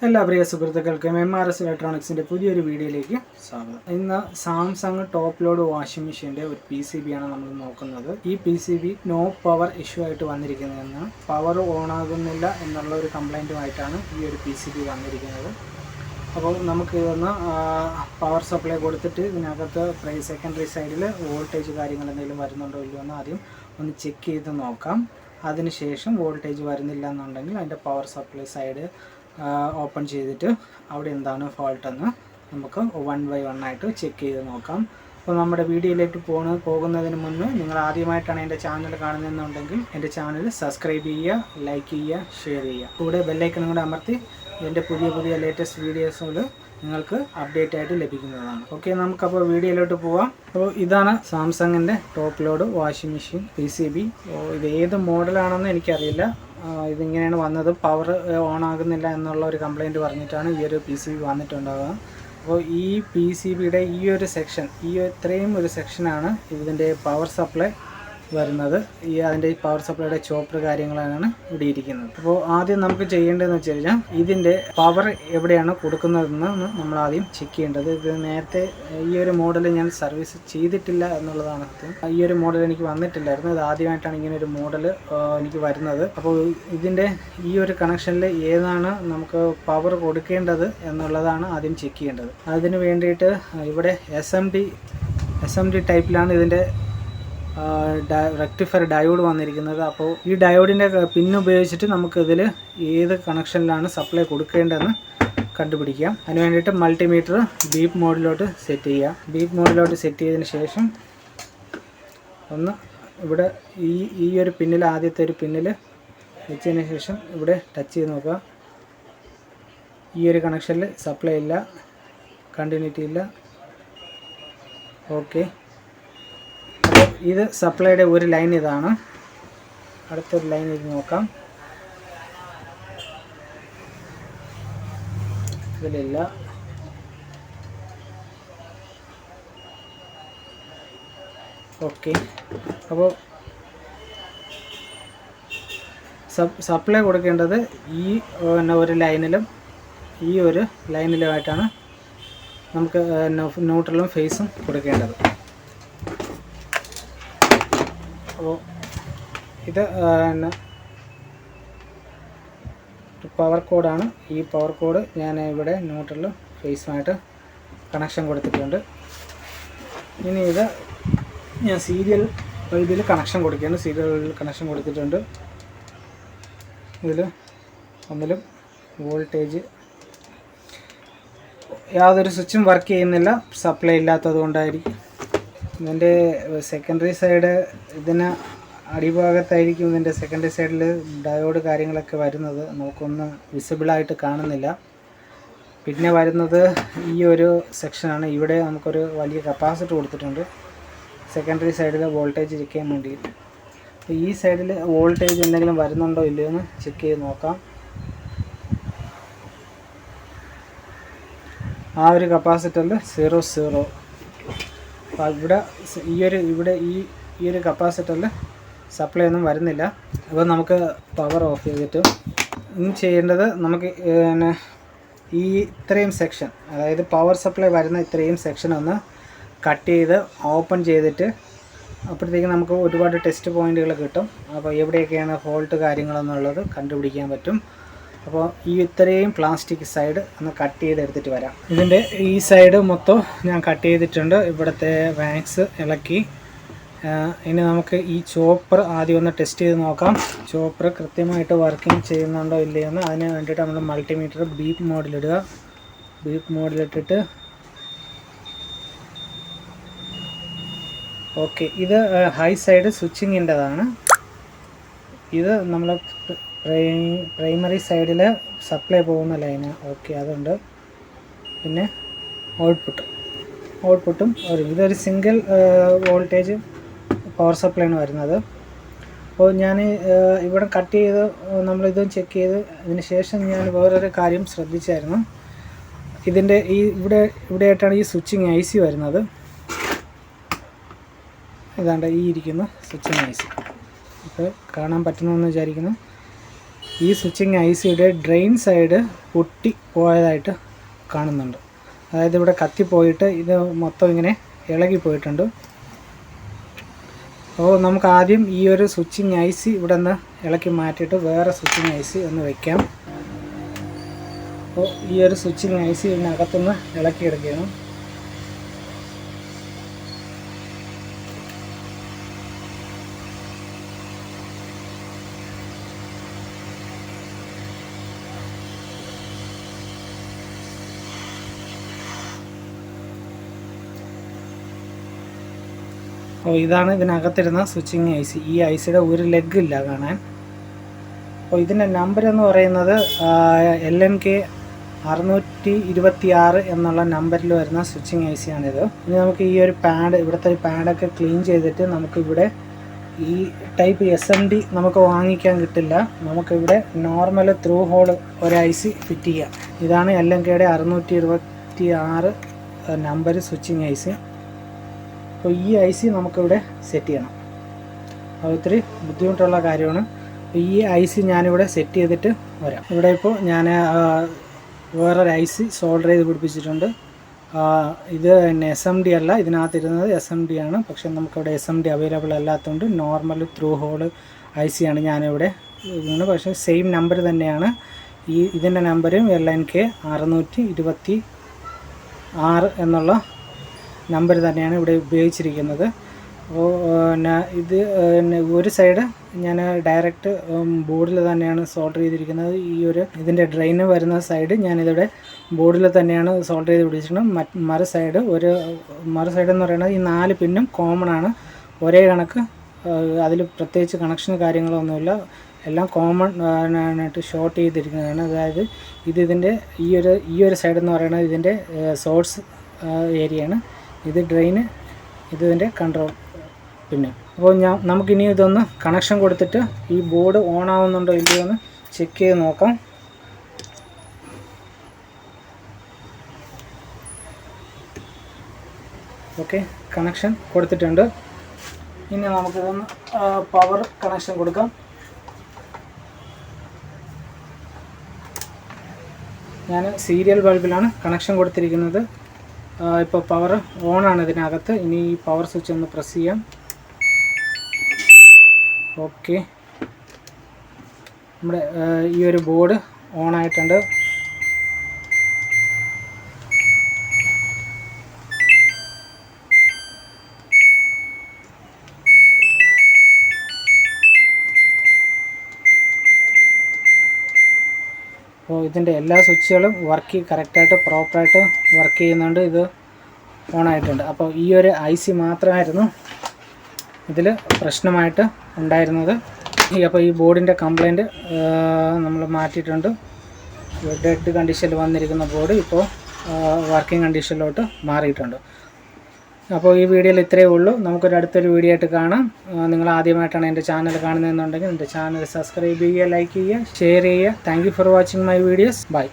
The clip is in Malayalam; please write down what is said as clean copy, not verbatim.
എല്ലാ പ്രിയ സുഹൃത്തുക്കൾക്കും MRS ഇലക്ട്രോണിക്സിൻ്റെ പുതിയൊരു വീഡിയോയിലേക്ക് സ്വാഗതം. ഇന്ന് സാംസങ് ടോപ്പ് ലോഡ് വാഷിംഗ് മെഷീൻ്റെ ഒരു PCB ആണ് നമ്മൾ നോക്കുന്നത്. ഈ PCB നോ പവർ ഇഷ്യൂ ആയിട്ട് വന്നിരിക്കുന്നതെന്ന്, പവർ ഓൺ ആകുന്നില്ല എന്നുള്ള ഒരു കംപ്ലൈൻറ്റുമായിട്ടാണ് ഈ ഒരു PCB വന്നിരിക്കുന്നത്. അപ്പോൾ നമുക്ക് ഇതൊന്ന് പവർ സപ്ലൈ കൊടുത്തിട്ട് ഇതിനകത്ത് സെക്കൻഡറി സൈഡിൽ വോൾട്ടേജ് കാര്യങ്ങൾ എന്തെങ്കിലും വരുന്നുണ്ടോ ഇല്ലയോ എന്ന് ആദ്യം ഒന്ന് ചെക്ക് ചെയ്ത് നോക്കാം. അതിനുശേഷം വോൾട്ടേജ് വരുന്നില്ല എന്നുണ്ടെങ്കിൽ അതിൻ്റെ പവർ സപ്ലൈ സൈഡ് ഓപ്പൺ ചെയ്തിട്ട് അവിടെ എന്താണ് ഫോൾട്ടെന്ന് നമുക്ക് 1 by 1 ആയിട്ട് ചെക്ക് ചെയ്ത് നോക്കാം. അപ്പോൾ നമ്മുടെ വീഡിയോയിലേക്ക് പോകുന്നതിന് മുന്നേ നിങ്ങൾ ആദ്യമായിട്ടാണ് എൻ്റെ ചാനൽ കാണുന്നതെന്നുണ്ടെങ്കിൽ എൻ്റെ ചാനൽ സബ്സ്ക്രൈബ് ചെയ്യുക, ലൈക്ക് ചെയ്യുക, ഷെയർ ചെയ്യുക. കൂടെ ബെല്ലൈക്കണും കൂടെ അമർത്തി എൻ്റെ പുതിയ ലേറ്റസ്റ്റ് വീഡിയോസുകൾ നിങ്ങൾക്ക് അപ്ഡേറ്റ് ആയിട്ട് ലഭിക്കുന്നതാണ്. ഓക്കെ, നമുക്കപ്പോൾ വീഡിയോയിലോട്ട് പോവാം. അപ്പോൾ ഇതാണ് സാംസങ്ങിൻ്റെ top load washing machine PCB. ഇത് ഏത് മോഡലാണെന്ന് എനിക്കറിയില്ല. ഇതിങ്ങനെയാണ് വന്നത്. പവർ ഓൺ ആകുന്നില്ല എന്നുള്ള ഒരു കംപ്ലൈൻറ്റ് പറഞ്ഞിട്ടാണ് ഈ ഒരു PCB വന്നിട്ടുണ്ടാവുക. അപ്പോൾ ഈ PCBയുടെ ഈ ഒരു സെക്ഷൻ, ഇത്രയും ഒരു സെക്ഷനാണ് ഇതിൻ്റെ പവർ സപ്ലൈ വരുന്നത്. അതിൻ്റെ പവർ സപ്ലൈയുടെ ചോപ്പർ കാര്യങ്ങളാണ് ഇവിടെ ഇരിക്കുന്നത്. അപ്പോൾ ആദ്യം നമുക്ക് ചെയ്യേണ്ടതെന്ന് വെച്ച് കഴിഞ്ഞാൽ ഇതിൻ്റെ പവർ എവിടെയാണ് കൊടുക്കുന്നതെന്ന് നമ്മൾ ആദ്യം ചെക്ക് ചെയ്യേണ്ടത്. ഇത് നേരത്തെ ഈ ഒരു മോഡൽ ഞാൻ സർവീസ് ചെയ്തിട്ടില്ല എന്നുള്ളതാണ്. ഈ ഒരു മോഡൽ എനിക്ക് വന്നിട്ടില്ലായിരുന്നു. ഇത് ആദ്യമായിട്ടാണ് ഇങ്ങനെ ഒരു മോഡൽ എനിക്ക് വരുന്നത്. അപ്പോൾ ഇതിൻ്റെ ഈ ഒരു കണക്ഷനിൽ ഏതാണ് നമുക്ക് പവർ കൊടുക്കേണ്ടത് എന്നുള്ളതാണ് ആദ്യം ചെക്ക് ചെയ്യേണ്ടത്. അതിന് വേണ്ടിയിട്ട് ഇവിടെ SMD ടൈപ്പിലാണ് ഇതിൻ്റെ റെക്ടിഫയർ ഡയോഡ് വന്നിരിക്കുന്നത്. അപ്പോൾ ഈ ഡയോഡിൻ്റെ പിൻ ഉപയോഗിച്ചിട്ട് നമുക്കിതിൽ ഏത് കണക്ഷനിലാണ് സപ്ലൈ കൊടുക്കേണ്ടതെന്ന് കണ്ടുപിടിക്കാം. അതിന് വേണ്ടിയിട്ട് മൾട്ടിമീറ്റർ ബീപ്പ് മോഡിലോട്ട് സെറ്റ് ചെയ്യാം. ബീപ്പ് മോഡിലോട്ട് സെറ്റ് ചെയ്തതിന് ശേഷം ഒന്ന് ഇവിടെ ഈ ഒരു പിന്നിൽ, ആദ്യത്തെ ഒരു പിന്നിൽ വെച്ചതിന് ശേഷം ഇവിടെ ടച്ച് ചെയ്ത് നോക്കുക. ഈ ഒരു കണക്ഷനിൽ സപ്ലൈ ഇല്ല, കണ്ടിന്യൂറ്റി ഇല്ല. ഓക്കെ, ഇത് സപ്ലൈയുടെ ഒരു ലൈൻ ഇതാണ്. അടുത്തൊരു ലൈൻ ഇത് നോക്കാം. ഇതിലില്ല. ഓക്കെ, അപ്പോൾ സപ്ലൈ കൊടുക്കേണ്ടത് ഈ ഒരു ലൈനിലും ഈ ഒരു ലൈനിലുമായിട്ടാണ് നമുക്ക് ന്യൂട്രലും ഫേസും കൊടുക്കേണ്ടത്. അപ്പോൾ ഇത് പവർ കോഡാണ്. ഈ പവർ കോഡ് ഞാൻ ഇവിടെ ന്യൂട്രലും ഫേസുമായിട്ട് കണക്ഷൻ കൊടുത്തിട്ടുണ്ട്. ഇനി ഇത് ഞാൻ സീരിയൽ ബൾബിൽ കണക്ഷൻ കൊടുക്കുകയാണ്. സീരിയൽ ബൾബിൽ കണക്ഷൻ കൊടുത്തിട്ടുണ്ട്. ഇതിൽ ഒന്നിലും വോൾട്ടേജ് യാതൊരു സ്വിച്ചും വർക്ക് ചെയ്യുന്നില്ല, സപ്ലൈ ഇല്ലാത്തത് കൊണ്ടായിരിക്കും. ഇതിൻ്റെ സെക്കൻഡറി സൈഡ് ഇതിന് അടിഭാഗത്തായിരിക്കും. ഇതിൻ്റെ സെക്കൻഡറി സൈഡിൽ ഡയോഡ് കാര്യങ്ങളൊക്കെ വരുന്നത് നമുക്കൊന്നും വിസിബിളായിട്ട് കാണുന്നില്ല. പിന്നെ വരുന്നത് ഈ ഒരു സെക്ഷനാണ്. ഇവിടെ നമുക്കൊരു വലിയ കപ്പാസിറ്റർ കൊടുത്തിട്ടുണ്ട് സെക്കൻഡറി സൈഡിൽ വോൾട്ടേജ് ചെക്ക് ചെയ്യാൻ വേണ്ടി. അപ്പോൾ ഈ സൈഡിൽ വോൾട്ടേജ് എന്തെങ്കിലും വരുന്നുണ്ടോ ഇല്ലയോ എന്ന് ചെക്ക് ചെയ്ത് നോക്കാം. ആ ഒരു കപ്പാസിറ്ററിൽ 0. അപ്പോൾ ഇവിടെ ഈ ഒരു കപ്പാസിറ്ററിൽ സപ്ലൈ ഒന്നും വരുന്നില്ല. അപ്പോൾ നമുക്ക് പവർ ഓഫ് ചെയ്തിട്ട് ഇനി ചെയ്യേണ്ടത്, നമുക്ക് ഈ ഇത്രയും സെക്ഷൻ, അതായത് പവർ സപ്ലൈ വരുന്ന ഇത്രയും സെക്ഷൻ ഒന്ന് കട്ട് ചെയ്ത് ഓപ്പൺ ചെയ്തിട്ട്, അപ്പോഴത്തേക്കും നമുക്ക് ഒരുപാട് ടെസ്റ്റ് പോയിന്റുകൾ കിട്ടും. അപ്പോൾ എവിടെയൊക്കെയാണ് ഫോൾട്ട് കാര്യങ്ങളെന്നുള്ളത് കണ്ടുപിടിക്കാൻ പറ്റും. അപ്പോൾ ഈ ഇത്രയും പ്ലാസ്റ്റിക് സൈഡ് ഒന്ന് കട്ട് ചെയ്തെടുത്തിട്ട് വരാം. ഇതിൻ്റെ ഈ സൈഡ് മൊത്തം ഞാൻ കട്ട് ചെയ്തിട്ടുണ്ട്. ഇവിടുത്തെ വാക്സ് ഇളക്കി. ഇനി നമുക്ക് ഈ ചോപ്പർ ആദ്യം ഒന്ന് ടെസ്റ്റ് ചെയ്ത് നോക്കാം. ചോപ്പർ കൃത്യമായിട്ട് വർക്കിംഗ് ചെയ്യുന്നുണ്ടോ ഇല്ലയെന്ന്. അതിന് വേണ്ടിയിട്ട് നമ്മൾ മൾട്ടിമീറ്റർ ബീപ്പ് മോഡിലിടുക. ബീപ്പ് മോഡിലിട്ടിട്ട് ഓക്കെ, ഇത് ഹൈ സൈഡ് സ്വിച്ചിങ്ങിൻ്റെതാണ്. ഇത് നമ്മൾ പ്രൈമറി സൈഡിൽ സപ്ലൈ പോകുന്ന ലൈന്. ഓക്കെ, അതുണ്ട്. പിന്നെ ഔട്ട്പുട്ടും ഇതൊരു സിംഗിൾ വോൾട്ടേജ് പവർ സപ്ലൈയാണ് വരുന്നത്. അപ്പോൾ ഞാൻ ഇവിടെ കട്ട് ചെയ്ത് നമ്മളിതും ചെക്ക് ചെയ്ത് അതിന് ശേഷം ഞാൻ വേറൊരു കാര്യം ശ്രദ്ധിച്ചായിരുന്നു. ഇതിൻ്റെ ഇവിടെയായിട്ടാണ് ഈ സ്വിച്ചിങ് IC വരുന്നത്. ഇതാണ്ട് ഈ ഇരിക്കുന്ന സ്വിച്ചിങ് IC. ഇപ്പോൾ കാണാൻ പറ്റുന്നുവെന്ന് വിചാരിക്കുന്നു. ഈ സ്വിച്ചിങ് ഐസിയുടെ ഡ്രെയിൻ സൈഡ് പൊട്ടി പോയതായിട്ട് കാണുന്നുണ്ട്. അതായത് ഇവിടെ കത്തിപ്പോയിട്ട് ഇത് മൊത്തം ഇങ്ങനെ ഇളകി പോയിട്ടുണ്ട്. അപ്പോൾ നമുക്ക് ആദ്യം ഈ ഒരു സ്വിച്ചിങ് ഐസി ഇവിടെ നിന്ന് ഇളക്കി മാറ്റിയിട്ട് വേറെ സ്വിച്ചിങ് ഐസി ഒന്ന് വയ്ക്കാം. അപ്പോൾ ഈ ഒരു സ്വിച്ചിങ് ഐസി ഇതിനകത്തുനിന്ന് ഇളക്കിയെടുക്കണം. അപ്പോൾ ഇതാണ് ഇതിനകത്തിരുന്ന സ്വിച്ചിങ് ഐസി. ഈ ഐസിയുടെ ഒരു ലെഗ് ഇല്ല കാണാൻ. അപ്പോൾ ഇതിൻ്റെ നമ്പർ എന്ന് പറയുന്നത് LNK 626 എന്നുള്ള നമ്പറിൽ വരുന്ന സ്വിച്ചിങ് ഐസിയാണിത്. ഇനി നമുക്ക് ഈ ഒരു പാഡ്, ഇവിടുത്തെ ഒരു പാഡൊക്കെ ക്ലീൻ ചെയ്തിട്ട് നമുക്കിവിടെ ഈ ടൈപ്പ് SMD നമുക്ക് വാങ്ങിക്കാൻ കിട്ടില്ല. നമുക്കിവിടെ നോർമൽ ത്രൂ ഹോൾ ഒരു ഐസി ഫിറ്റ് ചെയ്യാം. ഇതാണ് LNKയുടെ 626 നമ്പർ സ്വിച്ചിങ് ഐസി. അപ്പോൾ ഈ ഐസി നമുക്കിവിടെ സെറ്റ് ചെയ്യണം. അത് ഒത്തിരി ബുദ്ധിമുട്ടുള്ള കാര്യമാണ്. ഈ ഐസി ഞാനിവിടെ സെറ്റ് ചെയ്തിട്ട് വരാം. ഇവിടെ ഇപ്പോൾ ഞാൻ വേറൊരു ഐസി സോൾഡർ ചെയ്ത് പിടിപ്പിച്ചിട്ടുണ്ട്. ഇത് പിന്നെ SMD അല്ല, ഇതിനകത്തിരുന്നത് SMD ആണ്. പക്ഷെ നമുക്കിവിടെ SMD അവൈലബിൾ അല്ലാത്തതുകൊണ്ട് നോർമൽ ത്രൂ ഹോൾ ഐസിയാണ് ഞാനിവിടെ ഇടുന്നത്. പക്ഷേ സെയിം നമ്പർ തന്നെയാണ്. ഇതിൻ്റെ നമ്പരും LNK 626 എന്നുള്ള നമ്പർ തന്നെയാണ് ഇവിടെ ഉപയോഗിച്ചിരിക്കുന്നത്. അപ്പോൾ പിന്നെ ഇത് ഒരു സൈഡ് ഞാൻ ഡയറക്റ്റ് ബോർഡിൽ തന്നെയാണ് സോൾഡർ ചെയ്തിരിക്കുന്നത്. ഇതിൻ്റെ ഡ്രെയിന് വരുന്ന സൈഡ് ഞാനിവിടെ ബോർഡിൽ തന്നെയാണ് സോൾഡർ ചെയ്ത് പിടിച്ചിട്ടുണ്ട്. മറു സൈഡ് എന്ന് പറയുന്നത് ഈ 4 പിന്നും കോമൺ ആണ്, ഒരേ കണക്ക്. അതിൽ പ്രത്യേകിച്ച് കണക്ഷന് കാര്യങ്ങളൊന്നുമില്ല, എല്ലാം കോമൺ ആയിട്ട് ഷോർട്ട് ചെയ്തിരിക്കുന്നതാണ്. അതായത് ഇതിൻ്റെ ഈ ഒരു സൈഡ് എന്ന് പറയുന്നത് ഇതിൻ്റെ സോഴ്സ് ഏരിയയാണ്. ഇത് ഡ്രെയിന്, ഇതിൻ്റെ കൺട്രോൾ പിന്നെ. അപ്പോൾ നമുക്കിനി ഇതൊന്ന് കണക്ഷൻ കൊടുത്തിട്ട് ഈ ബോർഡ് ഓൺ ആവുന്നുണ്ടോ ഇല്ലയോ എന്ന് ചെക്ക് ചെയ്ത് നോക്കാം. ഓക്കെ, കണക്ഷൻ കൊടുത്തിട്ടുണ്ട്. ഇനി നമുക്കിതൊന്ന് പവർ കണക്ഷൻ കൊടുക്കാം. ഞാൻ സീരിയൽ ബൾബിലാണ് കണക്ഷൻ കൊടുത്തിരിക്കുന്നത്. ഇപ്പോൾ പവർ ഓണാണ് ഇതിനകത്ത്. ഇനി ഈ പവർ സ്വിച്ച് ഒന്ന് പ്രസ് ചെയ്യാം. ഓക്കെ, നമ്മുടെ ഈ ഒരു ബോർഡ് ഓണായിട്ടുണ്ട്. അപ്പോൾ ഇതിൻ്റെ എല്ലാ സ്വിച്ചുകളും കറക്റ്റായിട്ട് പ്രോപ്പറായിട്ട് വർക്ക് ചെയ്യുന്നുണ്ട്. ഇത് ഓണായിട്ടുണ്ട്. അപ്പോൾ ഈ ഒരു ഐസി മാത്രമായിരുന്നു ഇതിൽ പ്രശ്നമായിട്ട് ഉണ്ടായിരുന്നത്. അപ്പോൾ ഈ ബോർഡിൻ്റെ കംപ്ലൈൻറ്റ് നമ്മൾ മാറ്റിയിട്ടുണ്ട്. ഡെഡ് കണ്ടീഷനിൽ വന്നിരിക്കുന്ന ബോർഡ് ഇപ്പോൾ വർക്കിംഗ് കണ്ടീഷനിലോട്ട് മാറിയിട്ടുണ്ട്. അപ്പോൾ ഈ വീഡിയോയിൽ ഇത്രയേ ഉള്ളൂ. നമുക്കൊരു അടുത്തൊരു വീഡിയോ ആയിട്ട് കാണാം. നിങ്ങൾ ആദ്യമായിട്ടാണ് എൻ്റെ ചാനൽ കാണുന്നതെന്നുണ്ടെങ്കിൽ എൻ്റെ ചാനൽ സബ്സ്ക്രൈബ് ചെയ്യുക, ലൈക്ക് ചെയ്യുക, ഷെയർ ചെയ്യുക. Thank you for watching my videos. By.